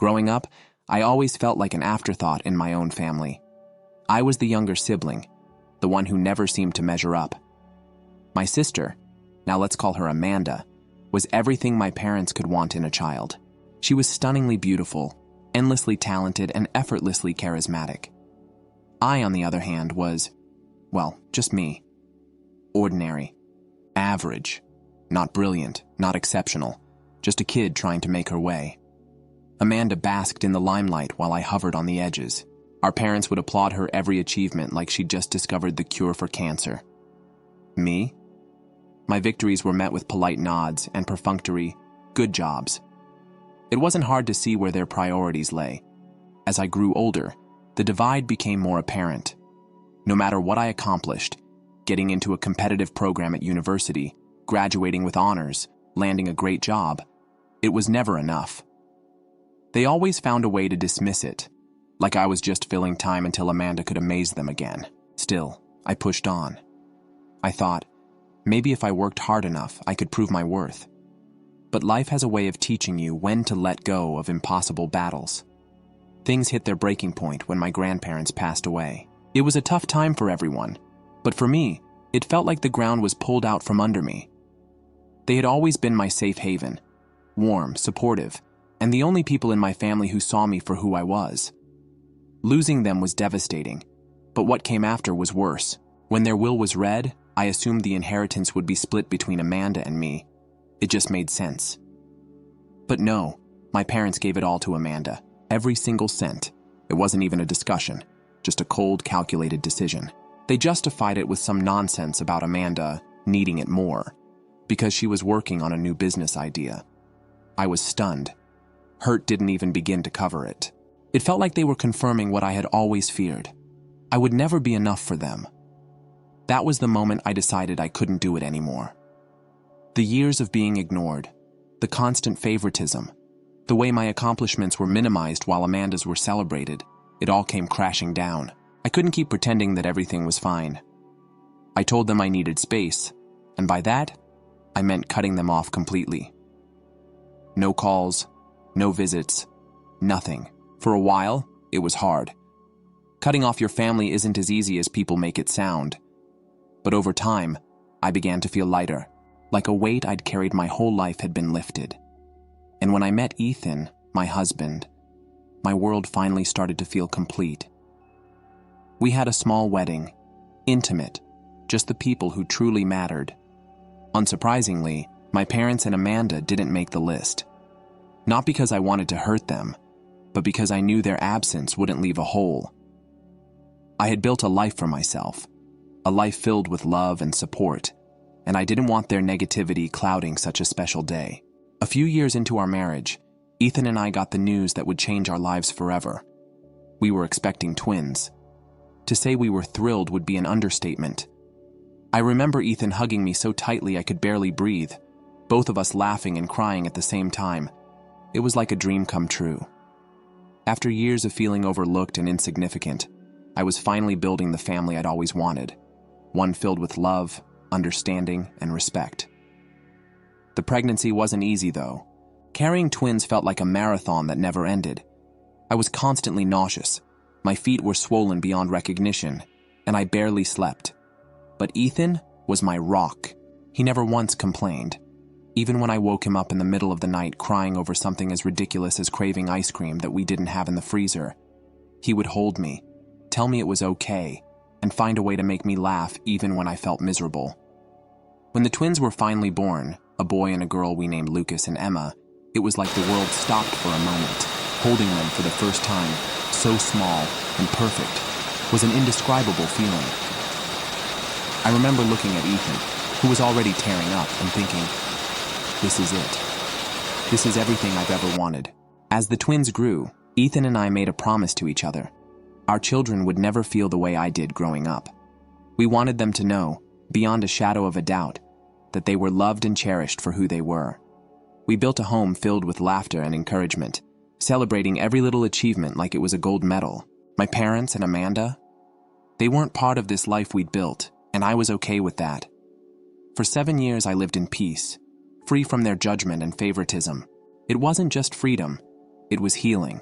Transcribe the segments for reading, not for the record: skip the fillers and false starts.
Growing up, I always felt like an afterthought in my own family. I was the younger sibling, the one who never seemed to measure up. My sister, now let's call her Amanda, was everything my parents could want in a child. She was stunningly beautiful, endlessly talented, and effortlessly charismatic. I, on the other hand, was, well, just me. Ordinary. Average. Not brilliant, not exceptional. Just a kid trying to make her way. Amanda basked in the limelight while I hovered on the edges. Our parents would applaud her every achievement like she'd just discovered the cure for cancer. Me? My victories were met with polite nods and perfunctory, good jobs. It wasn't hard to see where their priorities lay. As I grew older, the divide became more apparent. No matter what I accomplished, getting into a competitive program at university, graduating with honors, landing a great job, it was never enough. They always found a way to dismiss it, like I was just filling time until Amanda could amaze them again. Still, I pushed on. I thought, maybe if I worked hard enough, I could prove my worth. But life has a way of teaching you when to let go of impossible battles. Things hit their breaking point when my grandparents passed away. It was a tough time for everyone, but for me, it felt like the ground was pulled out from under me. They had always been my safe haven, warm, supportive, and the only people in my family who saw me for who I was. Losing them was devastating, but what came after was worse. When their will was read, I assumed the inheritance would be split between Amanda and me. It just made sense. But no, my parents gave it all to Amanda, every single cent. It wasn't even a discussion, just a cold, calculated decision. They justified it with some nonsense about Amanda needing it more, because she was working on a new business idea. I was stunned. Hurt didn't even begin to cover it. It felt like they were confirming what I had always feared. I would never be enough for them. That was the moment I decided I couldn't do it anymore. The years of being ignored, the constant favoritism, the way my accomplishments were minimized while Amanda's were celebrated, it all came crashing down. I couldn't keep pretending that everything was fine. I told them I needed space, and by that, I meant cutting them off completely. No calls, no visits, nothing. For a while, it was hard. Cutting off your family isn't as easy as people make it sound. But over time, I began to feel lighter, like a weight I'd carried my whole life had been lifted. And when I met Ethan, my husband, my world finally started to feel complete. We had a small wedding, intimate, just the people who truly mattered. Unsurprisingly, my parents and Amanda didn't make the list. Not because I wanted to hurt them, but because I knew their absence wouldn't leave a hole. I had built a life for myself, a life filled with love and support, and I didn't want their negativity clouding such a special day. A few years into our marriage, Ethan and I got the news that would change our lives forever. We were expecting twins. To say we were thrilled would be an understatement. I remember Ethan hugging me so tightly I could barely breathe, both of us laughing and crying at the same time. It was like a dream come true. After years of feeling overlooked and insignificant, I was finally building the family I'd always wanted, one filled with love, understanding, and respect. The pregnancy wasn't easy, though. Carrying twins felt like a marathon that never ended. I was constantly nauseous. My feet were swollen beyond recognition, and I barely slept. But Ethan was my rock. He never once complained. Even when I woke him up in the middle of the night crying over something as ridiculous as craving ice cream that we didn't have in the freezer, he would hold me, tell me it was okay, and find a way to make me laugh even when I felt miserable. When the twins were finally born, a boy and a girl we named Lucas and Emma, it was like the world stopped for a moment. Holding them for the first time, so small and perfect, was an indescribable feeling. I remember looking at Ethan, who was already tearing up, and thinking, this is it. This is everything I've ever wanted. As the twins grew, Ethan and I made a promise to each other. Our children would never feel the way I did growing up. We wanted them to know, beyond a shadow of a doubt, that they were loved and cherished for who they were. We built a home filled with laughter and encouragement, celebrating every little achievement like it was a gold medal. My parents and Amanda, they weren't part of this life we'd built, and I was okay with that. For 7 years I lived in peace, free from their judgment and favoritism. It wasn't just freedom, It was healing.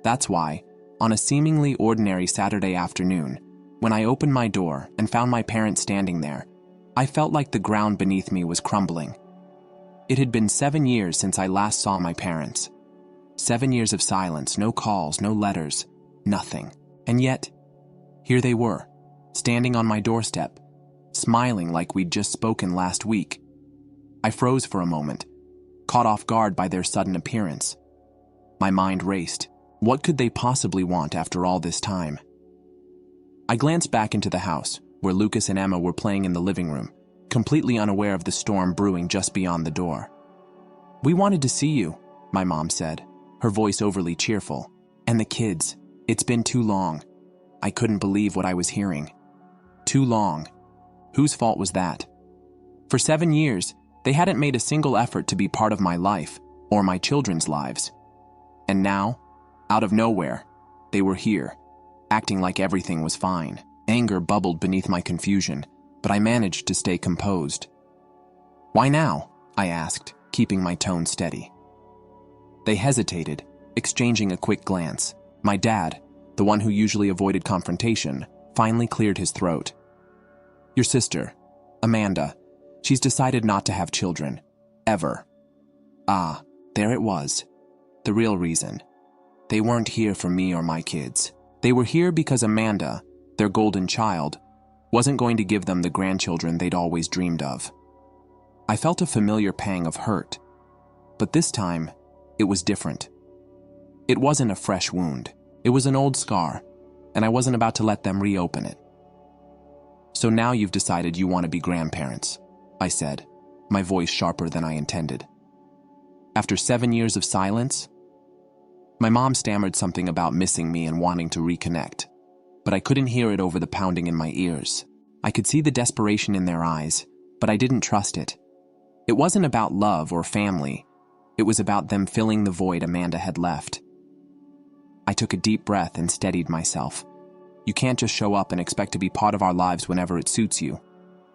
That's why, on a seemingly ordinary Saturday afternoon, when I opened my door and found my parents standing there, I felt like the ground beneath me was crumbling. It had been 7 years since I last saw my parents. 7 years of silence, no calls, no letters, nothing. And yet, here they were, standing on my doorstep, smiling like we'd just spoken last week. I froze for a moment, caught off guard by their sudden appearance. My mind raced. What could they possibly want after all this time? I glanced back into the house, where Lucas and Emma were playing in the living room, completely unaware of the storm brewing just beyond the door. "We wanted to see you," my mom said, her voice overly cheerful. "And the kids. It's been too long." I couldn't believe what I was hearing. Too long. Whose fault was that? For 7 years, they hadn't made a single effort to be part of my life or my children's lives. And now, out of nowhere, they were here, acting like everything was fine. Anger bubbled beneath my confusion, but I managed to stay composed. "Why now?" I asked, keeping my tone steady. They hesitated, exchanging a quick glance. My dad, the one who usually avoided confrontation, finally cleared his throat. "Your sister, Amanda, she's decided not to have children. Ever." Ah, there it was. The real reason. They weren't here for me or my kids. They were here because Amanda, their golden child, wasn't going to give them the grandchildren they'd always dreamed of. I felt a familiar pang of hurt, but this time, it was different. It wasn't a fresh wound. It was an old scar, and I wasn't about to let them reopen it. "So now you've decided you want to be grandparents," I said, my voice sharper than I intended. "After 7 years of silence?" My mom stammered something about missing me and wanting to reconnect, but I couldn't hear it over the pounding in my ears. I could see the desperation in their eyes, but I didn't trust it. It wasn't about love or family. It was about them filling the void Amanda had left. I took a deep breath and steadied myself. You can't just show up and expect to be part of our lives whenever it suits you.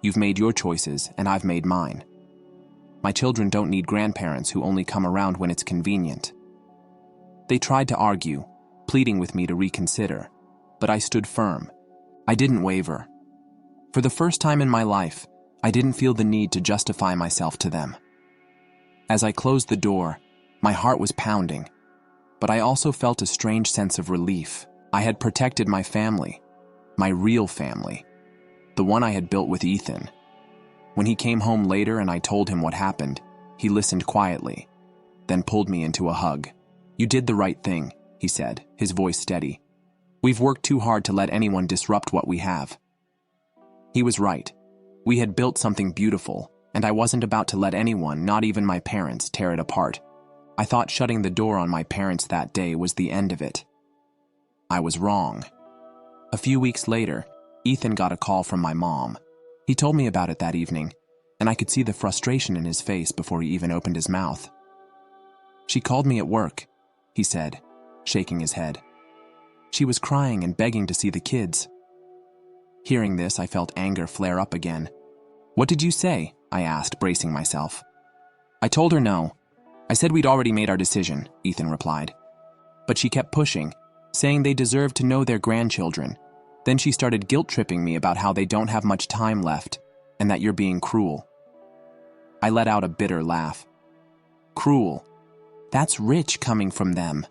You've made your choices, and I've made mine. My children don't need grandparents who only come around when it's convenient. They tried to argue, pleading with me to reconsider, but I stood firm. I didn't waver. For the first time in my life, I didn't feel the need to justify myself to them. As I closed the door, my heart was pounding, but I also felt a strange sense of relief. I had protected my family, my real family, the one I had built with Ethan. When he came home later and I told him what happened, he listened quietly, then pulled me into a hug. "You did the right thing," he said, his voice steady. "We've worked too hard to let anyone disrupt what we have." He was right. We had built something beautiful, and I wasn't about to let anyone, not even my parents, tear it apart. I thought shutting the door on my parents that day was the end of it. I was wrong. A few weeks later, Ethan got a call from my mom. He told me about it that evening, and I could see the frustration in his face before he even opened his mouth. "She called me at work," he said, shaking his head. "She was crying and begging to see the kids." Hearing this, I felt anger flare up again. "What did you say?" I asked, bracing myself. "I told her no. I said we'd already made our decision," Ethan replied. "But she kept pushing, saying they deserved to know their grandchildren. Then she started guilt-tripping me about how they don't have much time left and that you're being cruel." I let out a bitter laugh. "Cruel? That's rich coming from them."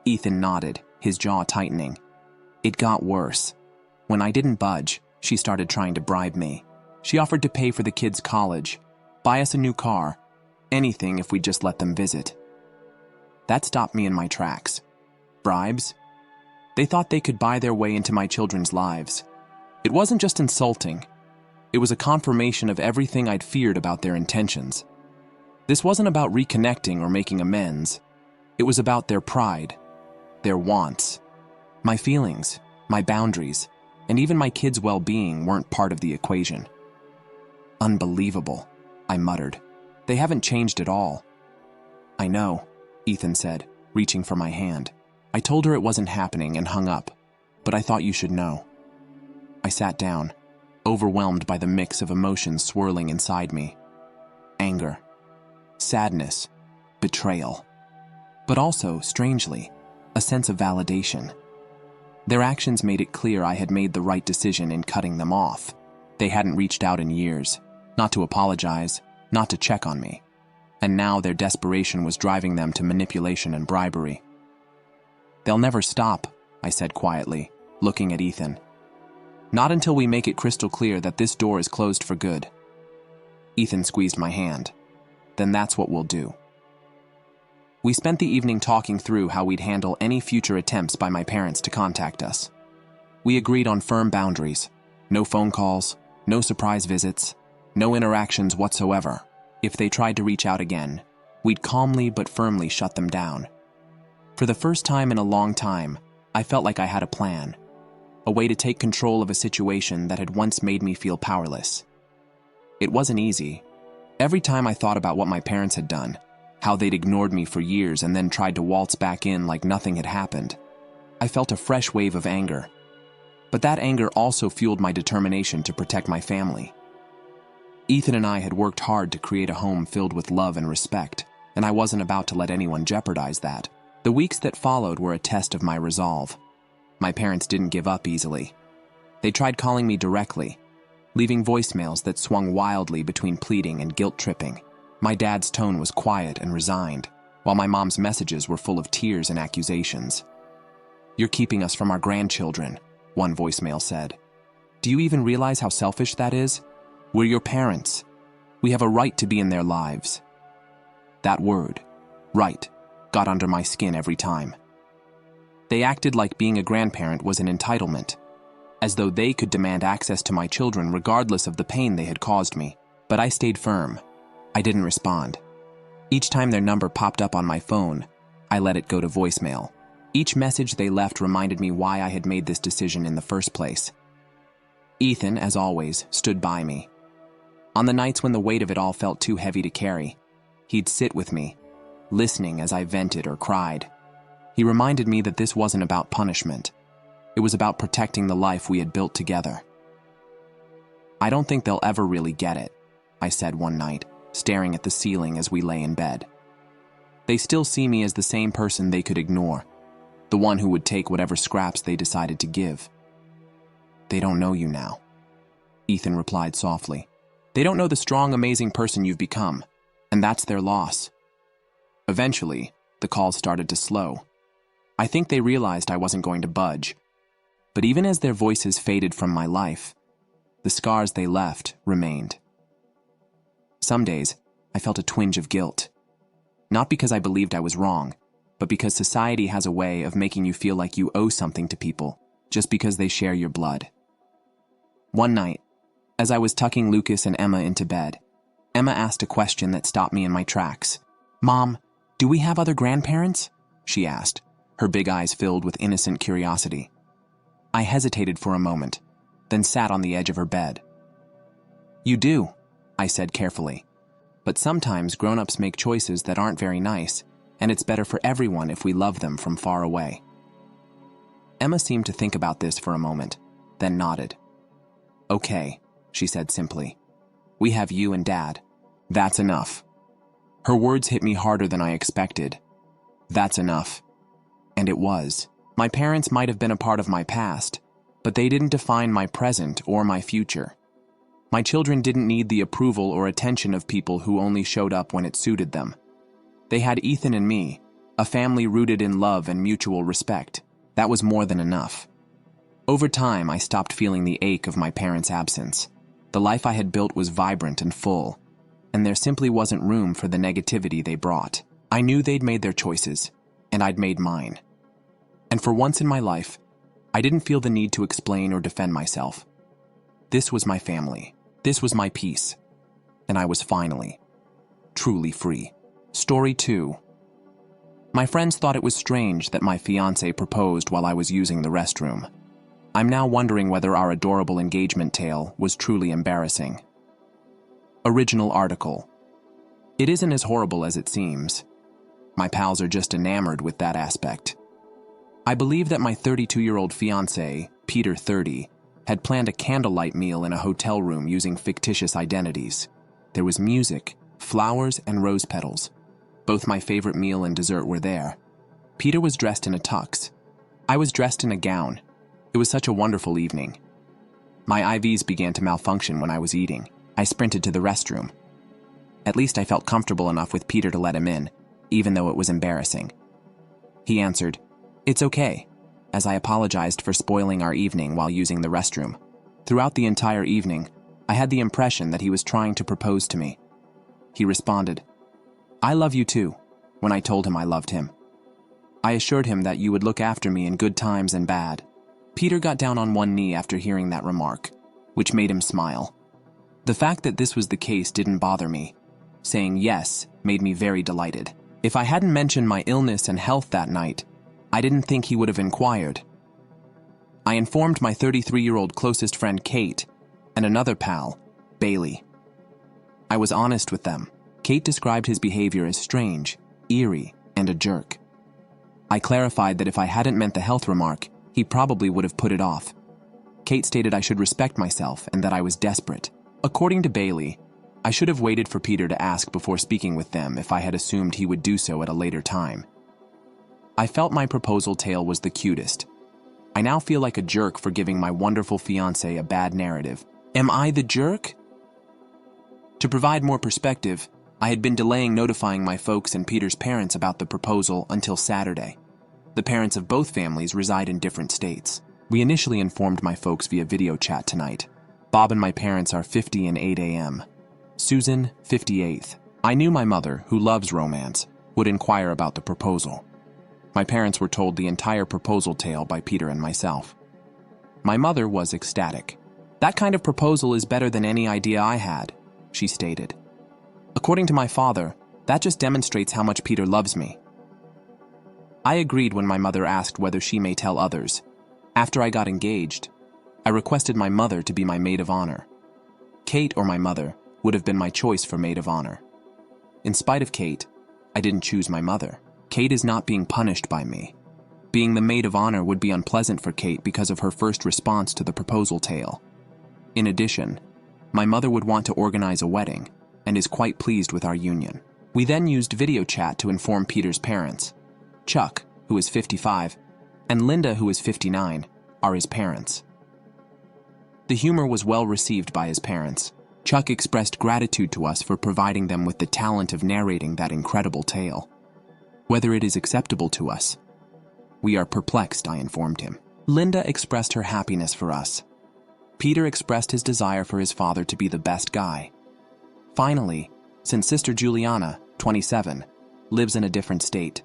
Ethan nodded, his jaw tightening. It got worse. When I didn't budge, she started trying to bribe me. She offered to pay for the kids' college, buy us a new car, anything if we'd just let them visit. That stopped me in my tracks. Bribes? They thought they could buy their way into my children's lives. It wasn't just insulting. It was a confirmation of everything I'd feared about their intentions. This wasn't about reconnecting or making amends. It was about their pride, their wants. My feelings, my boundaries, and even my kids' well-being weren't part of the equation. "Unbelievable," I muttered. "They haven't changed at all." "I know," Ethan said, reaching for my hand. "I told her it wasn't happening and hung up, but I thought you should know." I sat down, overwhelmed by the mix of emotions swirling inside me. Anger, sadness, betrayal. but also, strangely, a sense of validation. Their actions made it clear I had made the right decision in cutting them off. They hadn't reached out in years, not to apologize, not to check on me. And now their desperation was driving them to manipulation and bribery. "They'll never stop," I said quietly, looking at Ethan. "Not until we make it crystal clear that this door is closed for good." Ethan squeezed my hand. "Then that's what we'll do." We spent the evening talking through how we'd handle any future attempts by my parents to contact us. We agreed on firm boundaries: no phone calls, no surprise visits, no interactions whatsoever. If they tried to reach out again, we'd calmly but firmly shut them down. For the first time in a long time, I felt like I had a plan, a way to take control of a situation that had once made me feel powerless. It wasn't easy. Every time I thought about what my parents had done, how they'd ignored me for years and then tried to waltz back in like nothing had happened, I felt a fresh wave of anger. But that anger also fueled my determination to protect my family. Ethan and I had worked hard to create a home filled with love and respect, and I wasn't about to let anyone jeopardize that. The weeks that followed were a test of my resolve. My parents didn't give up easily. They tried calling me directly, leaving voicemails that swung wildly between pleading and guilt-tripping. My dad's tone was quiet and resigned, while my mom's messages were full of tears and accusations. "You're keeping us from our grandchildren," one voicemail said. "Do you even realize how selfish that is? We're your parents. We have a right to be in their lives." That word, right, got under my skin every time. They acted like being a grandparent was an entitlement, as though they could demand access to my children regardless of the pain they had caused me. But I stayed firm. I didn't respond. Each time their number popped up on my phone, I let it go to voicemail. Each message they left reminded me why I had made this decision in the first place. Ethan, as always, stood by me. On the nights when the weight of it all felt too heavy to carry, he'd sit with me, listening as I vented or cried. He reminded me that this wasn't about punishment. It was about protecting the life we had built together. "I don't think they'll ever really get it," I said one night, staring at the ceiling as we lay in bed. "They still see me as the same person they could ignore, the one who would take whatever scraps they decided to give." "They don't know you now," Ethan replied softly. "They don't know the strong, amazing person you've become, and that's their loss." Eventually, the calls started to slow. I think they realized I wasn't going to budge. But even as their voices faded from my life, the scars they left remained. Some days, I felt a twinge of guilt. Not because I believed I was wrong, but because society has a way of making you feel like you owe something to people just because they share your blood. One night, as I was tucking Lucas and Emma into bed, Emma asked a question that stopped me in my tracks. "Mom, do we have other grandparents?" she asked, her big eyes filled with innocent curiosity. I hesitated for a moment, then sat on the edge of her bed. "You do," I said carefully. "But sometimes grown-ups make choices that aren't very nice, and it's better for everyone if we love them from far away." Emma seemed to think about this for a moment, then nodded. "Okay," she said simply. "We have you and Dad. That's enough." Her words hit me harder than I expected. That's enough. And it was. My parents might have been a part of my past, but they didn't define my present or my future. My children didn't need the approval or attention of people who only showed up when it suited them. They had Ethan and me, a family rooted in love and mutual respect. That was more than enough. Over time, I stopped feeling the ache of my parents' absence. The life I had built was vibrant and full, and there simply wasn't room for the negativity they brought. I knew they'd made their choices, and I'd made mine. And for once in my life, I didn't feel the need to explain or defend myself. This was my family. This was my peace. And I was finally, truly free. Story 2. My friends thought it was strange that my fiancé proposed while I was using the restroom. I'm now wondering whether our adorable engagement tale was truly embarrassing. Original article. It isn't as horrible as it seems. My pals are just enamored with that aspect. I believe that my 32-year-old fiancé, Peter 30, had planned a candlelight meal in a hotel room using fictitious identities. There was music, flowers, and rose petals. Both my favorite meal and dessert were there. Peter was dressed in a tux. I was dressed in a gown. It was such a wonderful evening. My IVs began to malfunction when I was eating. I sprinted to the restroom. At least I felt comfortable enough with Peter to let him in, even though it was embarrassing. He answered, "It's okay," as I apologized for spoiling our evening while using the restroom. Throughout the entire evening, I had the impression that he was trying to propose to me. He responded, "I love you too," when I told him I loved him. I assured him that you would look after me in good times and bad. Peter got down on one knee after hearing that remark, which made him smile. The fact that this was the case didn't bother me. Saying yes made me very delighted. If I hadn't mentioned my illness and health that night, I didn't think he would have inquired. I informed my 33-year-old closest friend Kate and another pal, Bailey. I was honest with them. Kate described his behavior as strange, eerie, and a jerk. I clarified that if I hadn't meant the health remark, he probably would have put it off. Kate stated I should respect myself and that I was desperate. According to Bailey, I should have waited for Peter to ask before speaking with them if I had assumed he would do so at a later time. I felt my proposal tale was the cutest. I now feel like a jerk for giving my wonderful fiancé a bad narrative. Am I the jerk? To provide more perspective, I had been delaying notifying my folks and Peter's parents about the proposal until Saturday. The parents of both families reside in different states. We initially informed my folks via video chat tonight. Bob and my parents are 50 and 8 a.m. Susan, 58th. I knew my mother, who loves romance, would inquire about the proposal. My parents were told the entire proposal tale by Peter and myself. My mother was ecstatic. "That kind of proposal is better than any idea I had," she stated. According to my father, that just demonstrates how much Peter loves me. I agreed when my mother asked whether she may tell others. After I got engaged, I requested my mother to be my maid of honor. Kate or my mother would have been my choice for maid of honor. In spite of Kate, I didn't choose my mother. Kate is not being punished by me. Being the maid of honor would be unpleasant for Kate because of her first response to the proposal tale. In addition, my mother would want to organize a wedding and is quite pleased with our union. We then used video chat to inform Peter's parents. Chuck, who is 55, and Linda, who is 59, are his parents. The humor was well received by his parents. Chuck expressed gratitude to us for providing them with the talent of narrating that incredible tale. Whether it is acceptable to us, we are perplexed, I informed him. Linda expressed her happiness for us. Peter expressed his desire for his father to be the best guy. Finally, since Sister Juliana, 27, lives in a different state,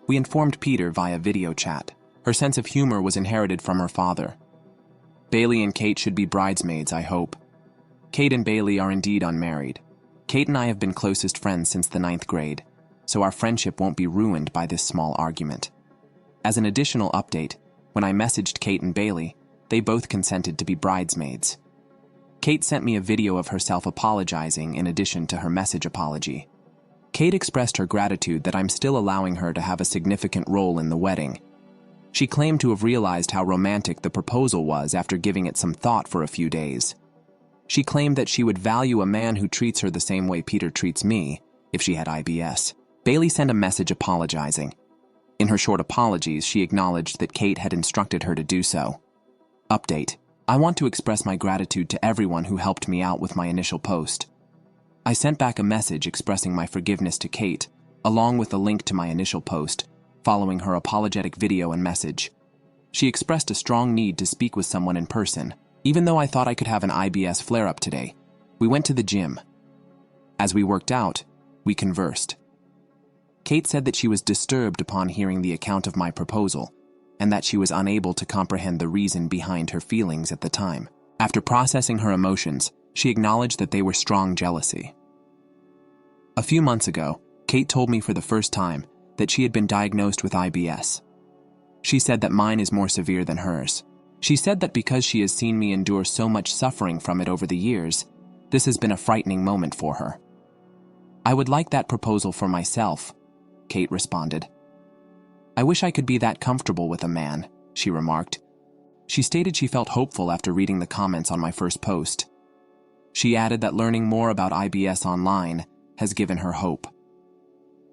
we informed Peter via video chat. Her sense of humor was inherited from her father. Bailey and Kate should be bridesmaids, I hope. Kate and Bailey are indeed unmarried. Kate and I have been closest friends since the 9th grade, so our friendship won't be ruined by this small argument. As an additional update, when I messaged Kate and Bailey, they both consented to be bridesmaids. Kate sent me a video of herself apologizing in addition to her message apology. Kate expressed her gratitude that I'm still allowing her to have a significant role in the wedding. She claimed to have realized how romantic the proposal was after giving it some thought for a few days. She claimed that she would value a man who treats her the same way Peter treats me if she had IBS. Bailey sent a message apologizing. In her short apologies, she acknowledged that Kate had instructed her to do so. Update. I want to express my gratitude to everyone who helped me out with my initial post. I sent back a message expressing my forgiveness to Kate, along with a link to my initial post, following her apologetic video and message. She expressed a strong need to speak with someone in person. Even though I thought I could have an IBS flare-up today, we went to the gym. As we worked out, we conversed. Kate said that she was disturbed upon hearing the account of my proposal, and that she was unable to comprehend the reason behind her feelings at the time. After processing her emotions, she acknowledged that they were strong jealousy. A few months ago, Kate told me for the first time that she had been diagnosed with IBS. She said that mine is more severe than hers. She said that because she has seen me endure so much suffering from it over the years, this has been a frightening moment for her. I would like that proposal for myself, Kate responded. I wish I could be that comfortable with a man, she remarked. She stated she felt hopeful after reading the comments on my first post. She added that learning more about IBS online has given her hope.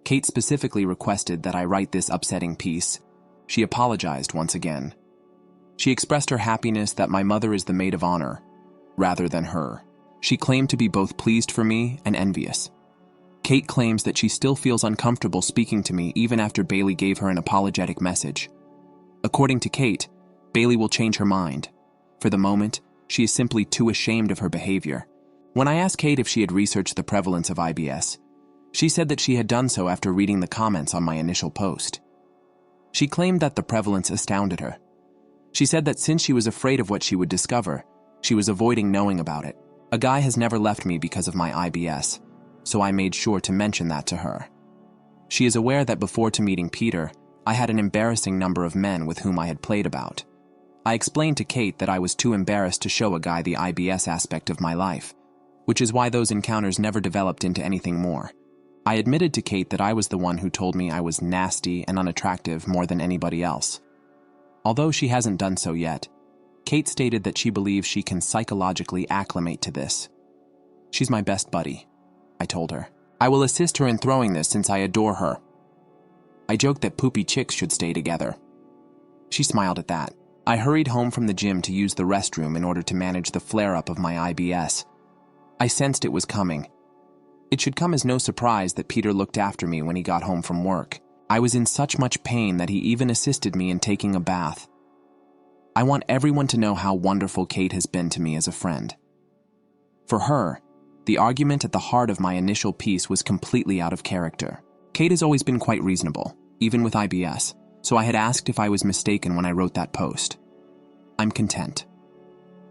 Kate specifically requested that I write this upsetting piece. She apologized once again. She expressed her happiness that my mother is the maid of honor, rather than her. She claimed to be both pleased for me and envious. Kate claims that she still feels uncomfortable speaking to me even after Bailey gave her an apologetic message. According to Kate, Bailey will change her mind. For the moment, she is simply too ashamed of her behavior. When I asked Kate if she had researched the prevalence of IBS, she said that she had done so after reading the comments on my initial post. She claimed that the prevalence astounded her. She said that since she was afraid of what she would discover, she was avoiding knowing about it. A guy has never left me because of my IBS, so I made sure to mention that to her. She is aware that before to meeting Peter, I had an embarrassing number of men with whom I had played about. I explained to Kate that I was too embarrassed to show a guy the IBS aspect of my life, which is why those encounters never developed into anything more. I admitted to Kate that I was the one who told me I was nasty and unattractive more than anybody else. Although she hasn't done so yet, Kate stated that she believes she can psychologically acclimate to this. She's my best buddy, I told her. I will assist her in throwing this since I adore her. I joked that poopy chicks should stay together. She smiled at that. I hurried home from the gym to use the restroom in order to manage the flare-up of my IBS. I sensed it was coming. It should come as no surprise that Peter looked after me when he got home from work. I was in such much pain that he even assisted me in taking a bath. I want everyone to know how wonderful Kate has been to me as a friend. For her, the argument at the heart of my initial piece was completely out of character. Kate has always been quite reasonable, even with IBS, so I had asked if I was mistaken when I wrote that post. I'm content.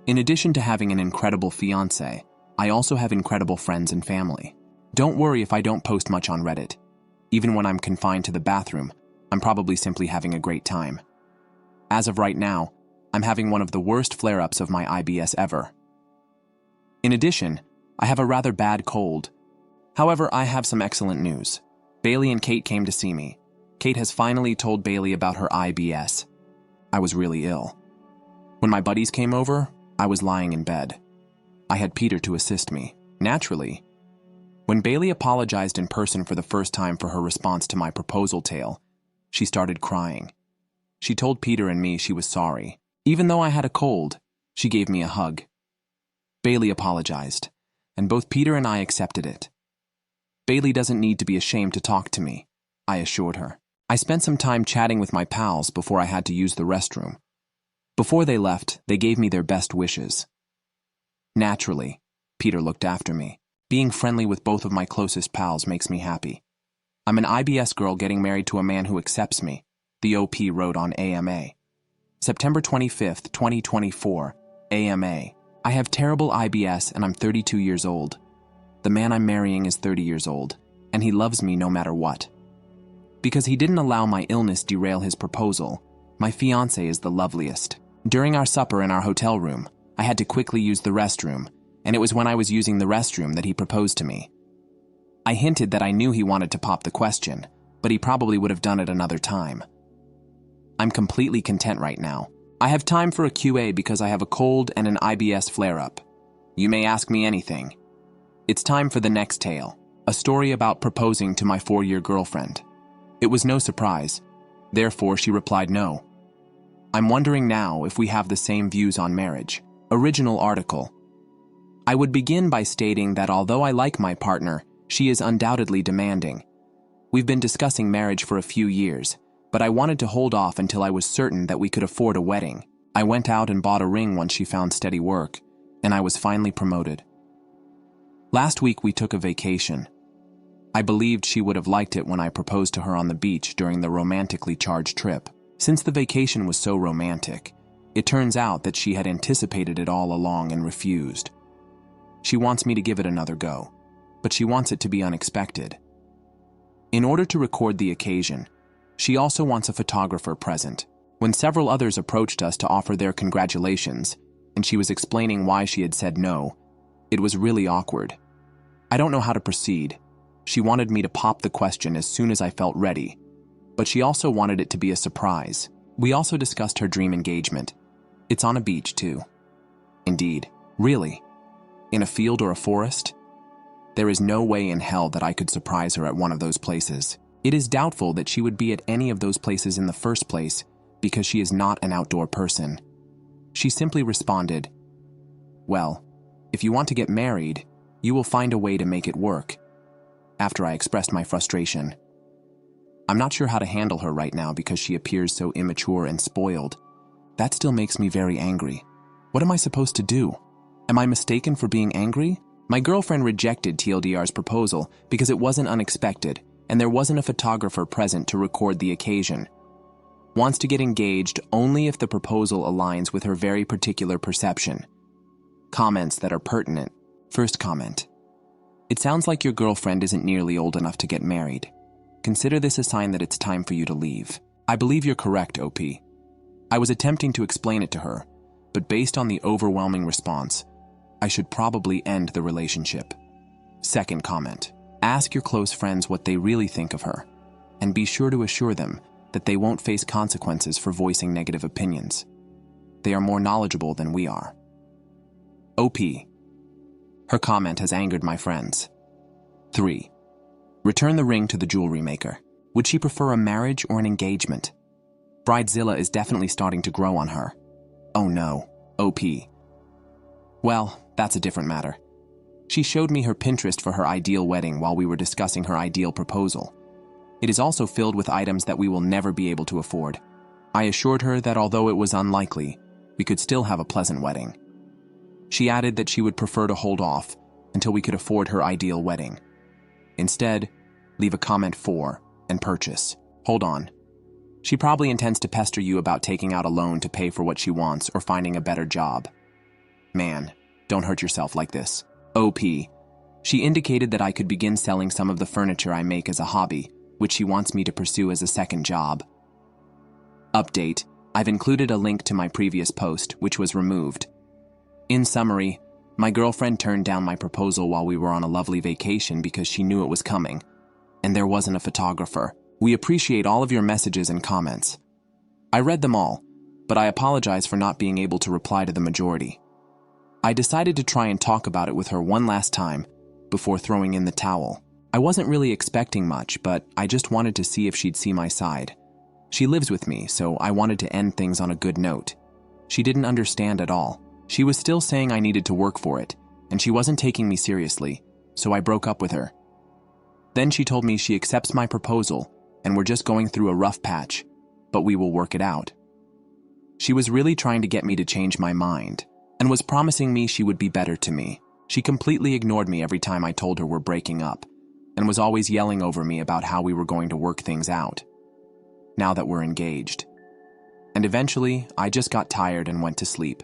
In addition to having an incredible fiancé, I also have incredible friends and family. Don't worry if I don't post much on Reddit. Even when I'm confined to the bathroom, I'm probably simply having a great time. As of right now, I'm having one of the worst flare-ups of my IBS ever. In addition, I have a rather bad cold. However, I have some excellent news. Bailey and Kate came to see me. Kate has finally told Bailey about her IBS. I was really ill. When my buddies came over, I was lying in bed. I had Peter to assist me, naturally. When Bailey apologized in person for the first time for her response to my proposal tale, she started crying. She told Peter and me she was sorry. Even though I had a cold, she gave me a hug. Bailey apologized, and both Peter and I accepted it. Bailey doesn't need to be ashamed to talk to me, I assured her. I spent some time chatting with my pals before I had to use the restroom. Before they left, they gave me their best wishes. Naturally, Peter looked after me. Being friendly with both of my closest pals makes me happy. I'm an IBS girl getting married to a man who accepts me, the OP wrote on AMA. September 25th, 2024, AMA. I have terrible IBS and I'm 32 years old. The man I'm marrying is 30 years old, and he loves me no matter what. Because he didn't allow my illness derail his proposal, my fiancé is the loveliest. During our supper in our hotel room, I had to quickly use the restroom, and it was when I was using the restroom that he proposed to me. I hinted that I knew he wanted to pop the question, but he probably would have done it another time. I'm completely content right now. I have time for a QA because I have a cold and an IBS flare-up. You may ask me anything. It's time for the next tale, a story about proposing to my 4-year girlfriend. It was no surprise. Therefore, she replied no. I'm wondering now if we have the same views on marriage. Original article. I would begin by stating that although I like my partner, she is undoubtedly demanding. We've been discussing marriage for a few years, but I wanted to hold off until I was certain that we could afford a wedding. I went out and bought a ring once she found steady work, and I was finally promoted. Last week we took a vacation. I believed she would have liked it when I proposed to her on the beach during the romantically charged trip. Since the vacation was so romantic, it turns out that she had anticipated it all along and refused. She wants me to give it another go, but she wants it to be unexpected. In order to record the occasion, she also wants a photographer present. When several others approached us to offer their congratulations, and she was explaining why she had said no, it was really awkward. I don't know how to proceed. She wanted me to pop the question as soon as I felt ready, but she also wanted it to be a surprise. We also discussed her dream engagement. It's on a beach, too. Indeed. Really? In a field or a forest? There is no way in hell that I could surprise her at one of those places. It is doubtful that she would be at any of those places in the first place because she is not an outdoor person. She simply responded, "Well, if you want to get married, you will find a way to make it work," after I expressed my frustration. I'm not sure how to handle her right now because she appears so immature and spoiled. That still makes me very angry. What am I supposed to do? Am I mistaken for being angry? My girlfriend rejected TLDR's proposal because it wasn't unexpected and there wasn't a photographer present to record the occasion. Wants to get engaged only if the proposal aligns with her very particular perception. Comments that are pertinent. First comment. It sounds like your girlfriend isn't nearly old enough to get married. Consider this a sign that it's time for you to leave. I believe you're correct, OP. I was attempting to explain it to her, but based on the overwhelming response, I should probably end the relationship. Second comment. Ask your close friends what they really think of her, and be sure to assure them that they won't face consequences for voicing negative opinions. They are more knowledgeable than we are. OP. Her comment has angered my friends. 3. Return the ring to the jewelry maker. Would she prefer a marriage or an engagement? Bridezilla is definitely starting to grow on her. Oh no, OP. Well, that's a different matter. She showed me her Pinterest for her ideal wedding while we were discussing her ideal proposal. It is also filled with items that we will never be able to afford. I assured her that although it was unlikely, we could still have a pleasant wedding. She added that she would prefer to hold off until we could afford her ideal wedding. Instead, leave a comment for and purchase. Hold on. She probably intends to pester you about taking out a loan to pay for what she wants or finding a better job. Man, don't hurt yourself like this. OP. She indicated that I could begin selling some of the furniture I make as a hobby, which she wants me to pursue as a second job. Update. I've included a link to my previous post, which was removed. In summary, my girlfriend turned down my proposal while we were on a lovely vacation because she knew it was coming, and there wasn't a photographer. We appreciate all of your messages and comments. I read them all, but I apologize for not being able to reply to the majority. I decided to try and talk about it with her one last time before throwing in the towel. I wasn't really expecting much, but I just wanted to see if she'd see my side. She lives with me, so I wanted to end things on a good note. She didn't understand at all. She was still saying I needed to work for it, and she wasn't taking me seriously, so I broke up with her. Then she told me she accepts my proposal, and we're just going through a rough patch, but we will work it out. She was really trying to get me to change my mind, and was promising me she would be better to me. She completely ignored me every time I told her we're breaking up, and was always yelling over me about how we were going to work things out, now that we're engaged. And eventually, I just got tired and went to sleep,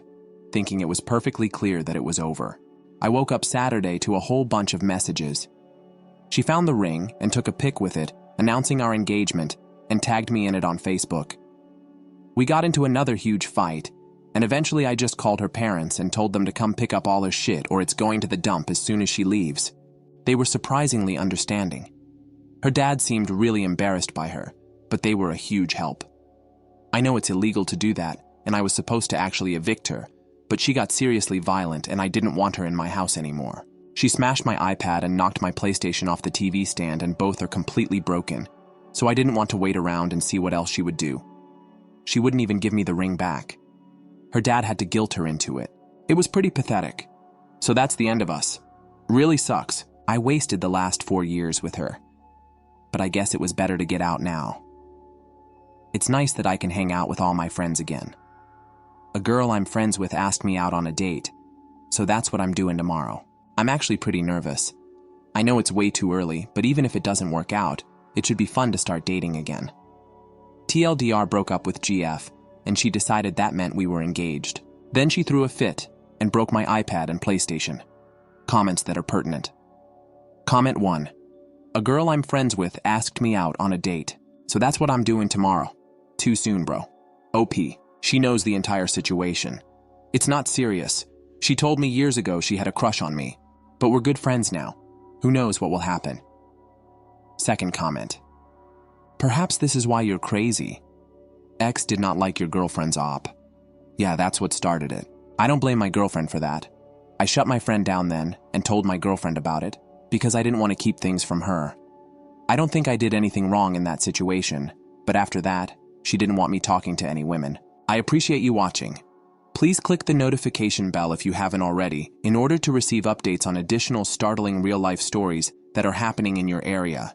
thinking it was perfectly clear that it was over. I woke up Saturday to a whole bunch of messages. She found the ring and took a pic with it, announcing our engagement, and tagged me in it on Facebook. We got into another huge fight, and eventually I just called her parents and told them to come pick up all her shit or it's going to the dump as soon as she leaves. They were surprisingly understanding. Her dad seemed really embarrassed by her, but they were a huge help. I know it's illegal to do that, and I was supposed to actually evict her, but she got seriously violent and I didn't want her in my house anymore. She smashed my iPad and knocked my PlayStation off the TV stand, and both are completely broken, so I didn't want to wait around and see what else she would do. She wouldn't even give me the ring back. Her dad had to guilt her into it. It was pretty pathetic. So that's the end of us. Really sucks. I wasted the last 4 years with her. But I guess it was better to get out now. It's nice that I can hang out with all my friends again. A girl I'm friends with asked me out on a date, so that's what I'm doing tomorrow. I'm actually pretty nervous. I know it's way too early, but even if it doesn't work out, it should be fun to start dating again. TLDR broke up with GF, and she decided that meant we were engaged. Then she threw a fit and broke my iPad and PlayStation. Comments that are pertinent. Comment 1. A girl I'm friends with asked me out on a date, so that's what I'm doing tomorrow. Too soon, bro. OP. She knows the entire situation. It's not serious. She told me years ago she had a crush on me, but we're good friends now. Who knows what will happen? Second comment. Perhaps this is why you're crazy. Ex did not like your girlfriend's op. Yeah, that's what started it. I don't blame my girlfriend for that. I shut my friend down then and told my girlfriend about it because I didn't want to keep things from her. I don't think I did anything wrong in that situation, but after that, she didn't want me talking to any women. I appreciate you watching. Please click the notification bell if you haven't already in order to receive updates on additional startling real-life stories that are happening in your area.